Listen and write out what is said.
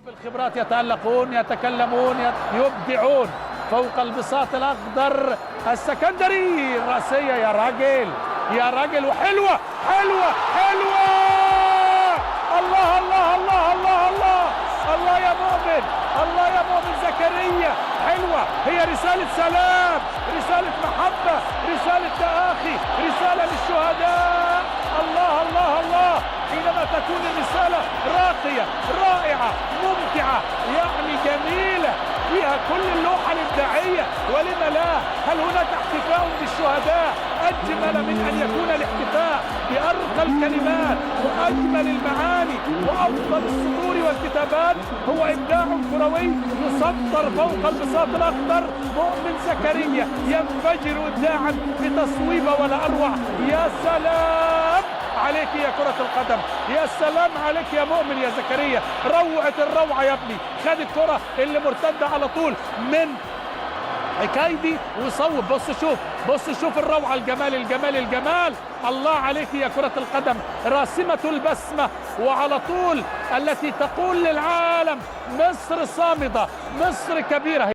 بالخبرات يتألقون يتكلمون يبدعون فوق البساط الأخضر. السكندري الرأسية يا راجل يا راجل، وحلوة حلوة حلوة. الله الله الله الله الله الله يا مؤمن، الله يا مؤمن زكريا. حلوة، هي رسالة سلام، رسالة محبة، رسالة تآخي، رسالة للشهداء. الله الله الله. حينما تكون الرسالة راقية رائعة ممتعة يعني جميلة فيها كل اللوحة الإبداعية، ولم لا؟ هل هناك احتفاء بالشهداء أجمل من أن يكون الاحتفاء بأرقى الكلمات وأجمل المعاني وأفضل السطور والكتابات؟ هو إبداع كروي يسطر فوق البساط الأخضر. مؤمن زكريا ينفجر إبداعا بتصويبة ولا أروع. يا سلام عليك يا كرة القدم، يا سلام عليك يا مؤمن يا زكريا. روعة الروعة يا ابني. خد الكرة اللي مرتدة على طول من حكايدي وصوب. بص شوف، بص شوف الروعة، الجمال الجمال الجمال. الله عليك يا كرة القدم، راسمة البسمة وعلى طول التي تقول للعالم مصر صامدة، مصر كبيرة.